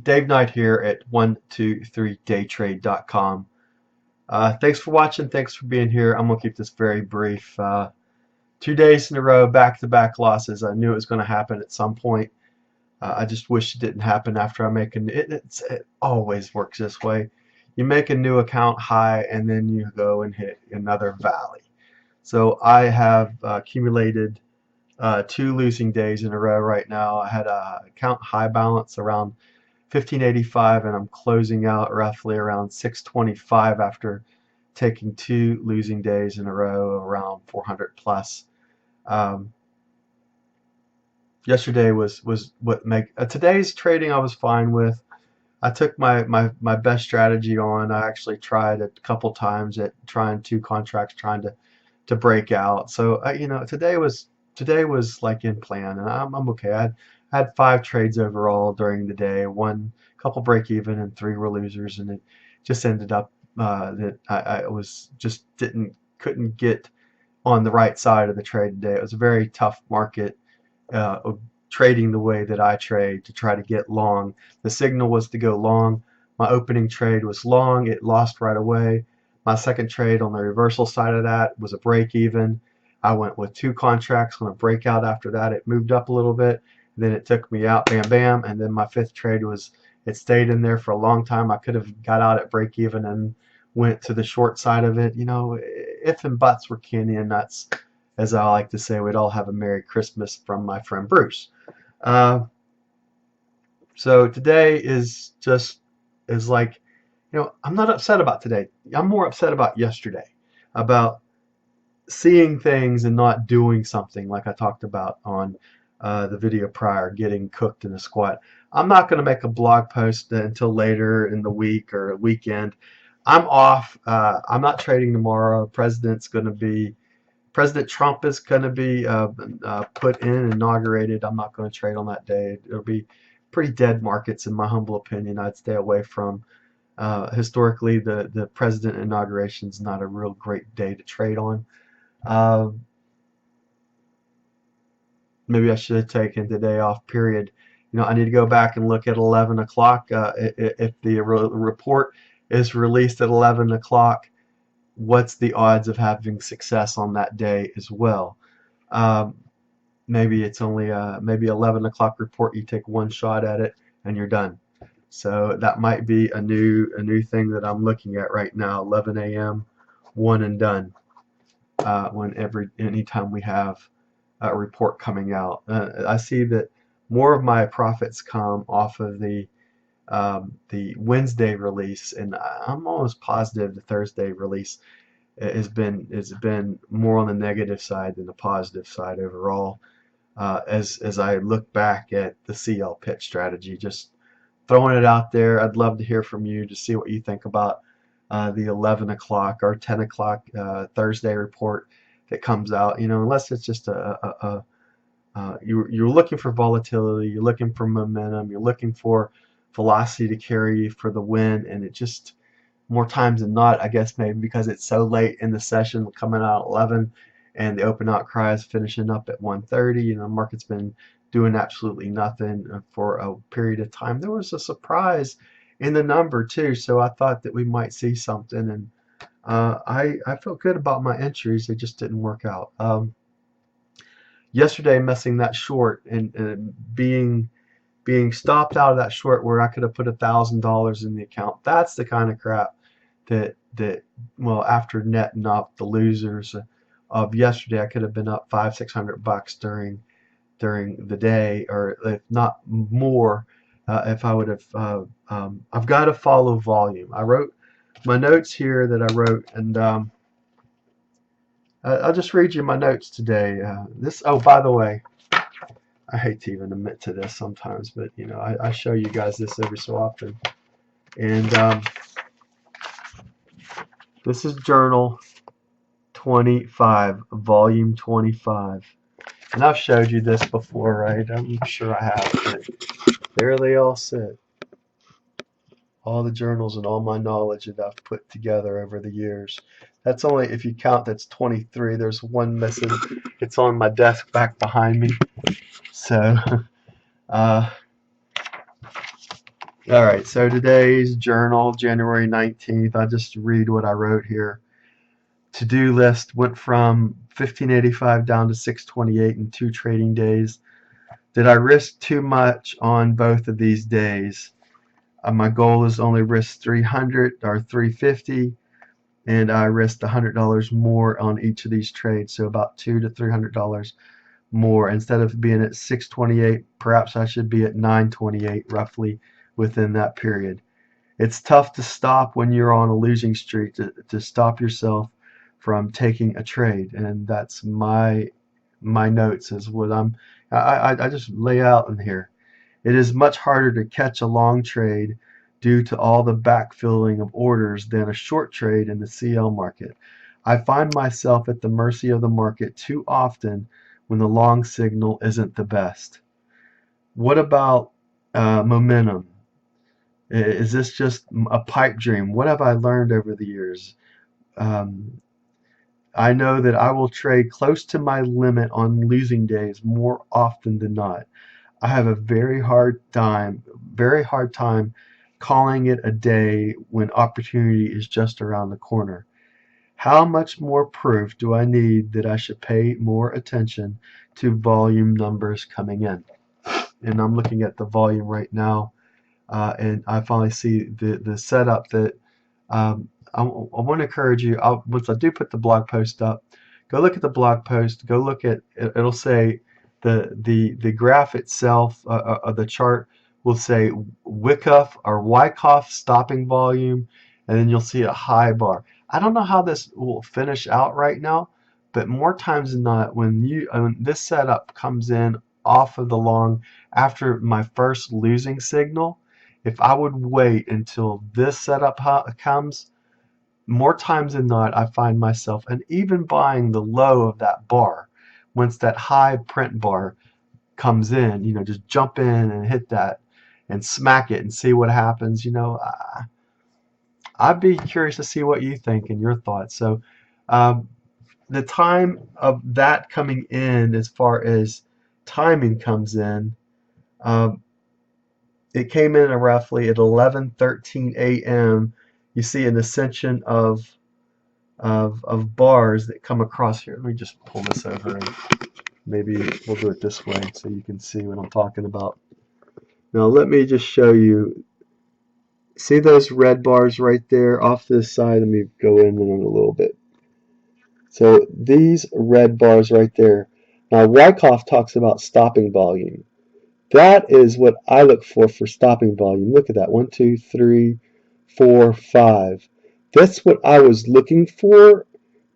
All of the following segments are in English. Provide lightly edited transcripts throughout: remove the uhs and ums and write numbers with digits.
Dave Knight here at 123daytrade.com. Thanks for watching. Thanks for being here. I'm going to keep this very brief. 2 days in a row, back-to-back losses. I knew it was going to happen at some point. I just wish it didn't happen after I make it always works this way. You make a new account high and then you go and hit another valley. So I have accumulated 2 losing days in a row right now. I had a account high balance around 1585 and I'm closing out roughly around 625 after taking 2 losing days in a row around 400 plus. Yesterday was what make today's trading I was fine with. I took my best strategy on. I actually tried a couple times at trying 2 contracts trying to break out. So today was like in plan, and I'm okay. I had 5 trades overall during the day. One couple break even, and 3 were losers, and it just ended up that I was just couldn't get on the right side of the trade today. It was a very tough market. Trading the way that I trade to try to get long. The signal was to go long. My opening trade was long. It lost right away. My second trade on the reversal side of that was a break even. I went with 2 contracts on a breakout after that. It moved up a little bit. Then it took me out, bam, bam. And then my 5th trade it stayed in there for a long time. I could have got out at break even and went to the short side of it. If and buts were candy and nuts. As I like to say, we'd all have a Merry Christmas from my friend Bruce. So today is like, I'm not upset about today. I'm more upset about yesterday, about seeing things and not doing something like I talked about on the video prior, getting cooked in a squat. I'm not going to make a blog post until later in the week or weekend. I'm off. I'm not trading tomorrow. President Trump is going to be put in, inaugurated. I'm not going to trade on that day. It'll be pretty dead markets, in my humble opinion. I'd stay away from. Historically, the president inauguration is not a real great day to trade on. Maybe I should have taken today off, period. I need to go back and look at 11 o'clock. If the report is released at 11 o'clock, what's the odds of having success on that day as well? Maybe it's only maybe 11 o'clock report. You take 1 shot at it and you're done. So that might be a new thing that I'm looking at right now. 11 a.m. 1 and done. Anytime we have a report coming out, I see that more of my profits come off of the Wednesday release, and I'm almost positive the Thursday release has been more on the negative side than the positive side overall. As I look back at the CL pitch strategy, just throwing it out there. I'd love to hear from you to see what you think about the 11 o'clock or 10 o'clock Thursday report that comes out. Unless it's just you're looking for volatility, you're looking for momentum, you're looking for velocity to carry you for the win, and it just more times than not, I guess maybe because it's so late in the session, coming out at 11 and the open outcry is finishing up at 1:30. The market's been doing absolutely nothing for a period of time. There was a surprise in the number too, so I thought that we might see something, and I felt good about my entries. They just didn't work out. Yesterday, messing that short and being stopped out of that short where I could have put $1,000 in the account. That's the kind of crap that well, after netting off the losers of yesterday, I could have been up $500-600 during the day, or if not more, if I would have. I've got to follow volume. I wrote my notes here that I wrote, and I'll just read you my notes today. Oh, by the way, I hate to even admit to this sometimes, but I show you guys this every so often. And this is Journal 25, Volume 25. And I've showed you this before, right? I'm sure I have, but there they all sit. All the journals and all my knowledge that I've put together over the years. That's only, if you count, that's 23. There's one missing. It's on my desk back behind me. So, All right, so today's journal, January 19th, I just read what I wrote here. To-do list went from 1585 down to 628 in 2 trading days. Did I risk too much on both of these days? My goal is only risk 300 or 350, and I risked $100 more on each of these trades, so about $200 to $300 more. Instead of being at 628, perhaps I should be at 928 roughly within that period. It's tough to stop when you're on a losing streak, to stop yourself from taking a trade, and that's my notes is what I just lay out in here. It is much harder to catch a long trade due to all the backfilling of orders than a short trade in the CL market. I find myself at the mercy of the market too often when the long signal isn't the best. What about momentum? Is this just a pipe dream? What have I learned over the years? Um, I know that I will trade close to my limit on losing days more often than not. I have a very hard time calling it a day when opportunity is just around the corner. How much more proof do I need that I should pay more attention to volume numbers coming in? And I'm looking at the volume right now, and I finally see the setup that I want to encourage you. Once I do put the blog post up, go look at the blog post. Go look at it. It'll say the graph itself, the chart will say Wyckoff or Wyckoff stopping volume, and then you'll see a high bar. I don't know how this will finish out right now, but more times than not, when this setup comes in off of the long after my first losing signal, if I would wait until this setup comes, more times than not, I find myself and even buying the low of that bar. Once that high print bar comes in, just jump in and hit that and smack it and see what happens. I'd be curious to see what you think and your thoughts. So, um, the time of that coming in, as far as timing comes in, um, it came in roughly at 11:13 a.m. You see an ascension of bars that come across here. Let me just pull this over and maybe we'll do it this way so you can see what I'm talking about. Now let me just show you. See those red bars right there off this side? Let me go in a little bit. So these red bars right there. Now Wyckoff talks about stopping volume. That is what I look for stopping volume. Look at that. 1, 2, 3, 4, 5. That's what I was looking for,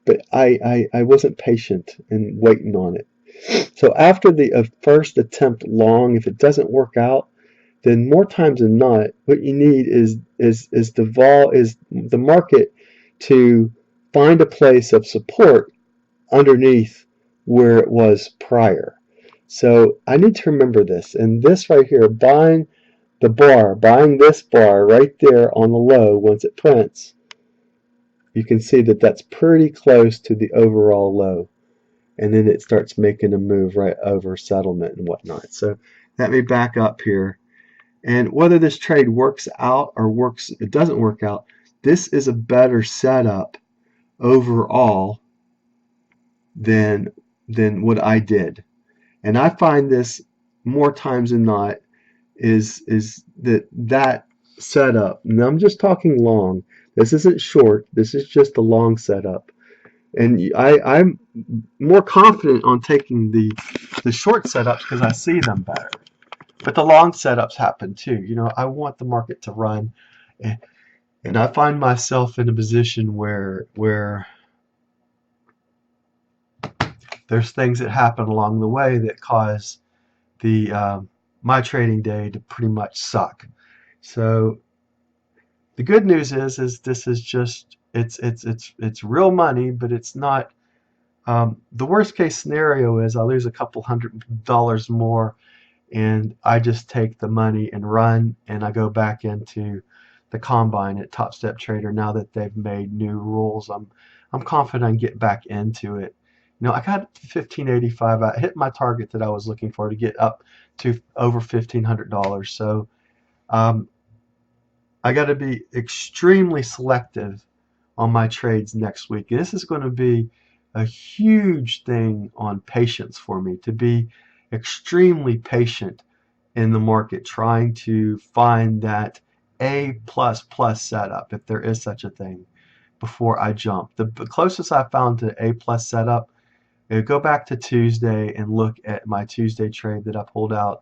but I wasn't patient in waiting on it. So after the first attempt long, if it doesn't work out, then more times than not, what you need is the market to find a place of support underneath where it was prior. So I need to remember this. And this right here, buying this bar right there on the low once it prints, you can see that that's pretty close to the overall low. And then it starts making a move right over settlement and whatnot. So let me back up here. And whether this trade works out or it doesn't work out, this is a better setup overall than what I did. And I find this more times than not is that setup. And I'm just talking long. This isn't short. This is just a long setup. And I'm more confident on taking the short setups because I see them better. But the long setups happen too. I want the market to run, and I find myself in a position where there's things that happen along the way that cause the my trading day to pretty much suck. So the good news is this is just it's real money, but it's not. The worst case scenario is I lose a couple $100 more, and I just take the money and run, and I go back into the combine at Top Step Trader now that they've made new rules. I'm confident I can get back into it. I got 1585. I hit my target that I was looking for to get up to over $1,500. So um, I got to be extremely selective on my trades next week. This is going to be a huge thing on patience for me, to be extremely patient in the market, trying to find that A plus plus setup, if there is such a thing, before I jump. The closest I found to A plus setup, go back to Tuesday and look at my Tuesday trade that I pulled out.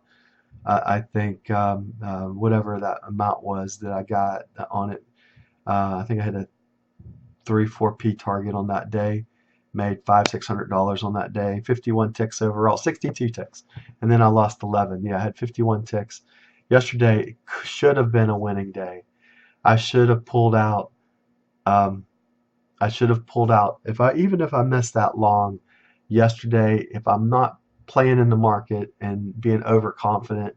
I think whatever that amount was that I got on it, I think I had a 3-4p target on that day, made $500-600 on that day, 51 ticks overall, 62 ticks, and then I lost 11. Yeah, I had 51 ticks. Yesterday should have been a winning day. I should have pulled out. Um, I should have pulled out. Even if I missed that long yesterday, if I'm not playing in the market and being overconfident,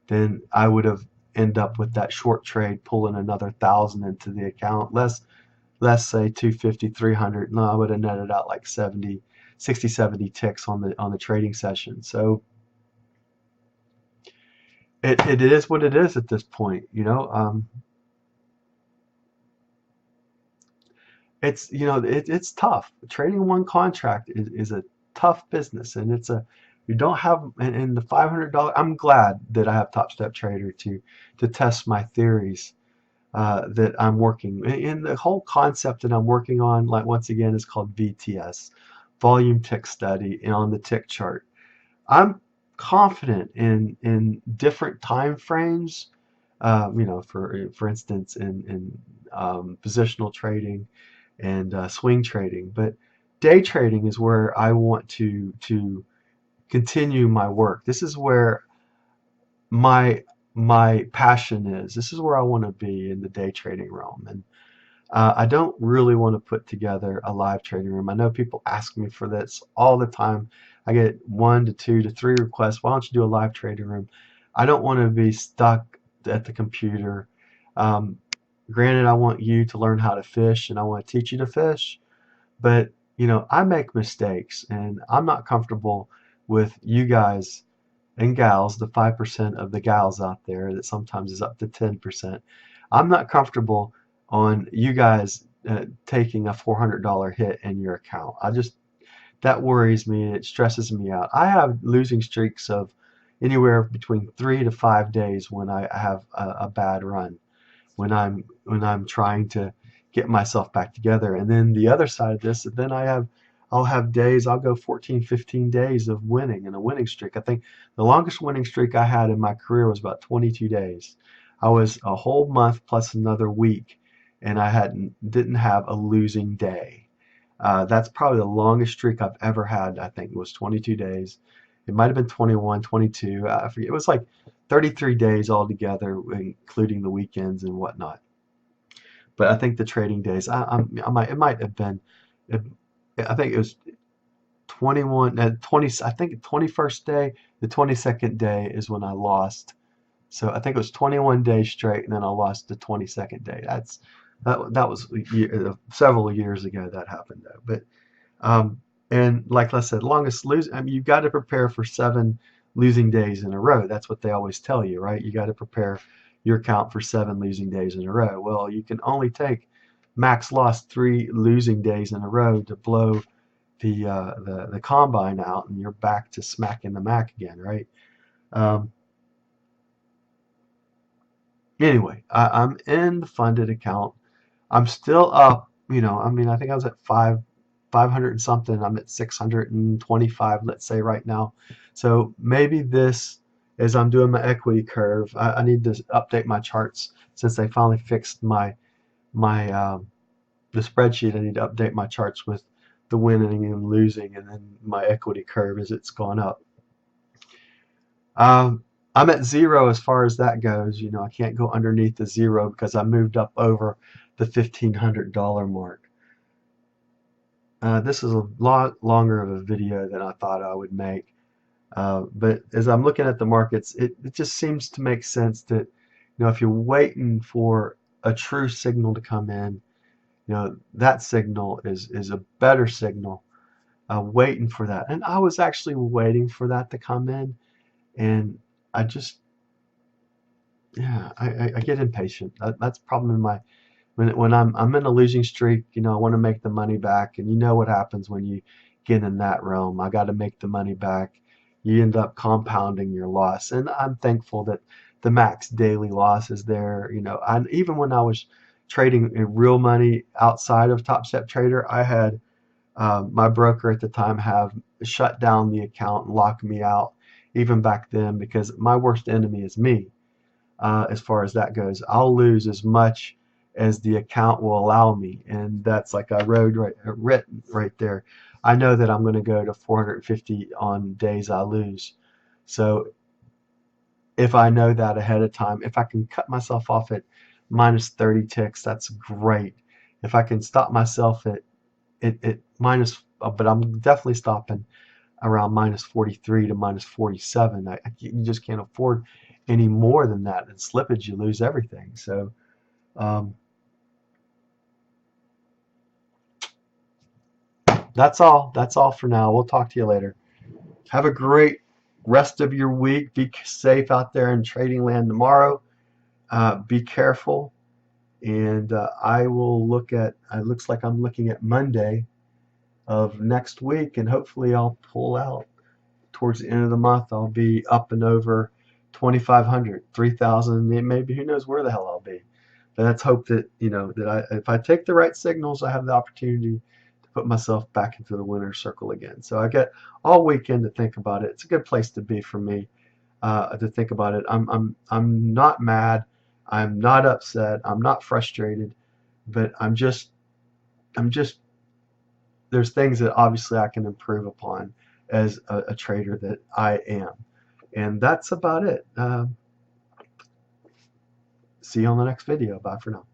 then I would have end up with that short trade pulling another 1,000 into the account. Let's say 250, 300. No, I would have netted out like 60, 70 ticks on the trading session. So it is what it is at this point. It's tough. Trading one contract is a tough business, and you don't have in the $500. I'm glad that I have Top Step Trader to test my theories that I'm working in. The whole concept that I'm working on, like once again, is called VTS, volume tick study, and on the tick chart. I'm confident in different time frames. For instance, in positional trading and swing trading, but day trading is where I want to continue my work. This is where my my passion is. This is where I want to be in the day trading realm. And I don't really want to put together a live trading room. I know people ask me for this all the time. I get 1 to 2 to 3 requests. Why don't you do a live trading room? I don't want to be stuck at the computer. Um, Granted, I want you to learn how to fish and I want to teach you to fish, but I make mistakes and I'm not comfortable with you guys and gals, the 5% of the gals out there that sometimes is up to 10%. I'm not comfortable on you guys taking a $400 hit in your account. That worries me. It stresses me out. I have losing streaks of anywhere between 3 to 5 days when I have a bad run, when I'm trying to get myself back together. And then the other side of this, then I'll have days, I'll go 14, 15 days of winning in a winning streak. I think the longest winning streak I had in my career was about 22 days. I was a whole month plus another week, and I didn't have a losing day. That's probably the longest streak I've ever had. I think it was 22 days. It might have been 21, 22. I forget. It was like 33 days altogether, including the weekends and whatnot. But I think the trading days, it might have been, I think it was 21, 20, I think 21st day, the 22nd day is when I lost. So I think it was 21 days straight, and then I lost the 22nd day. That was several years ago that happened though. But and like I said, longest lose. I mean, you've got to prepare for 7 losing days in a row. That's what they always tell you, right? You got to prepare your account for 7 losing days in a row. Well, you can only take max loss 3 losing days in a row to blow the combine out, and you're back to smacking the Mac again, right? Um, anyway, I'm in the funded account. I'm still up. I mean, I think I was at 500 and something. I'm at 625, let's say right now. So maybe this, as I'm doing my equity curve, I need to update my charts since they finally fixed my the spreadsheet. I need to update my charts with the winning and losing, and then my equity curve as it's gone up. Um, I'm at zero as far as that goes. I can't go underneath the zero because I moved up over the $1,500 mark. This is a lot longer of a video than I thought I would make. But as I'm looking at the markets, it just seems to make sense that, if you're waiting for a true signal to come in, that signal is a better signal, waiting for that. And I was actually waiting for that to come in, and I just Yeah, I get impatient. That's problem in my when I'm in a losing streak, I want to make the money back, and you know what happens when you get in that realm. I got to make the money back. You end up compounding your loss, and I'm thankful that the max daily loss is there. And even when I was trading in real money outside of Top Step Trader, I had my broker at the time have shut down the account and locked me out even back then because my worst enemy is me. As far as that goes, I'll lose as much as the account will allow me, and that's like I wrote written right there. I know that I'm going to go to 450 on days I lose. So if I know that ahead of time, if I can cut myself off at minus 30 ticks, that's great. If I can stop myself at minus, but I'm definitely stopping around minus 43 to minus 47. You just can't afford any more than that. In slippage, you lose everything. So um, that's all. That's all for now. We'll talk to you later. Have a great rest of your week. Be safe out there in trading land tomorrow. Be careful. And I will look at, it looks like I'm looking at Monday of next week, and hopefully I'll pull out towards the end of the month. I'll be up and over 2,500, 3,000, maybe who knows where the hell I'll be. But let's hope that, if I take the right signals, I have the opportunity to put myself back into the winner's circle again. So I get all weekend to think about it. It's a good place to be for me, to think about it. I'm not mad. I'm not upset. I'm not frustrated, but I'm just there's things that obviously I can improve upon as a trader that I am. And that's about it. See you on the next video. Bye for now.